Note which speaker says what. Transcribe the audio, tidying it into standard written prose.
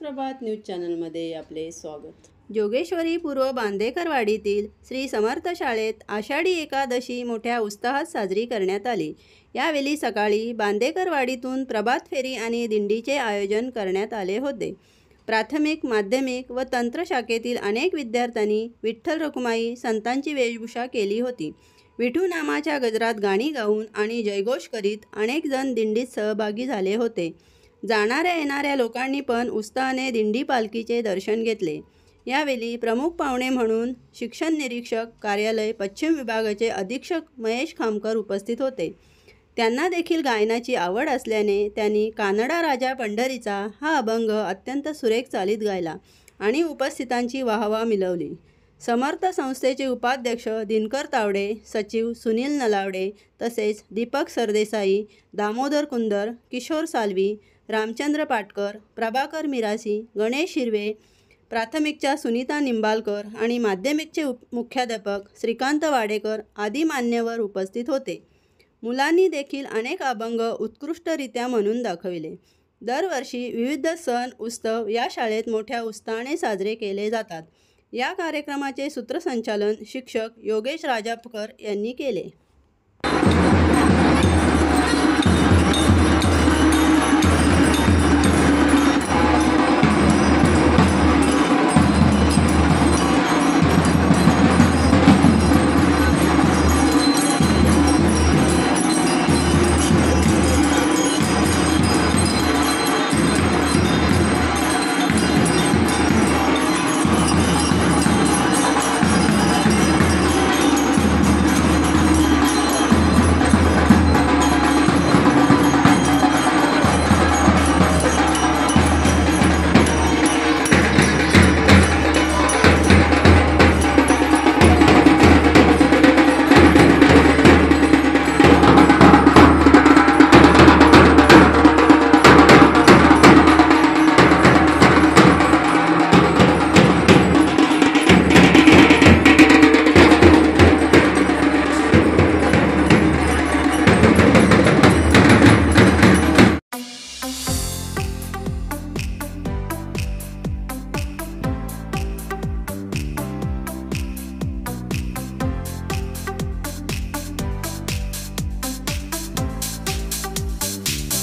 Speaker 1: प्रभात news चॅनलमध्ये आपले स्वागत।
Speaker 2: जोगेश्वरी पूर्व बांदेकरवाडीतील श्री समर्थ शाळेत आषाढी एकादशी मोठ्या उत्साहात साजरी करण्यात आली। यावेळी सकाळी बांदेकरवाडीतून प्रभात फेरी आणि दिंडीचे आयोजन करण्यात आले होते। प्राथमिक, माध्यमिक व तंत्र शाखेतील अनेक विद्यार्थ्यांनी विठ्ठल रखुमाई संतांची वेशभूषा केली होती। विठू नामाच्या गजरात गाणी गाऊन आणि जयघोष करीत अनेक जण दिंडीत सहभागी झाले होते। जाणाऱ्या येणाऱ्या लोकांनी पण उत्साहाने दिंडी पालखीचे दर्शन घेतले। यावेळी प्रमुख पाहुणे म्हणून शिक्षण निरीक्षक कार्यालय पश्चिम विभागाचे अधीक्षक महेश खामकर उपस्थित होते। त्यांना देखील गायनाची आवड असल्याने त्यांनी कानडा राजा पंढरीचा हा अभंग अत्यंत सुरेख चालीत गायला आणि उपस्थितांची वाहवा मिळवली। समर्थ संस्थेचे उपाध्यक्ष दिनकर तावडे, सचिव सुनील नलावडे तसेच दीपक सरदेसाई, दामोदर कुंदर, किशोर सालवी, रामचंद्र पाटकर, प्रभाकर मिरासी, गणेश हिरवे, प्राथमिकच्या सुनीता निंबालकर आणि माध्यमिकचे मुख्याध्यापक श्रीकांत वाडेकर आदी मान्यवर उपस्थित होते। मुलांनी देखील अनेक अभंग उत्कृष्टरित्या म्हणून दाखविले। दरवर्षी विविध सण उत्सव या शाळेत मोठ्या उत्साहाने साजरे केले जातात। या कार्यक्रमाचे सूत्रसंचालन शिक्षक योगेश राजापकर यांनी केले।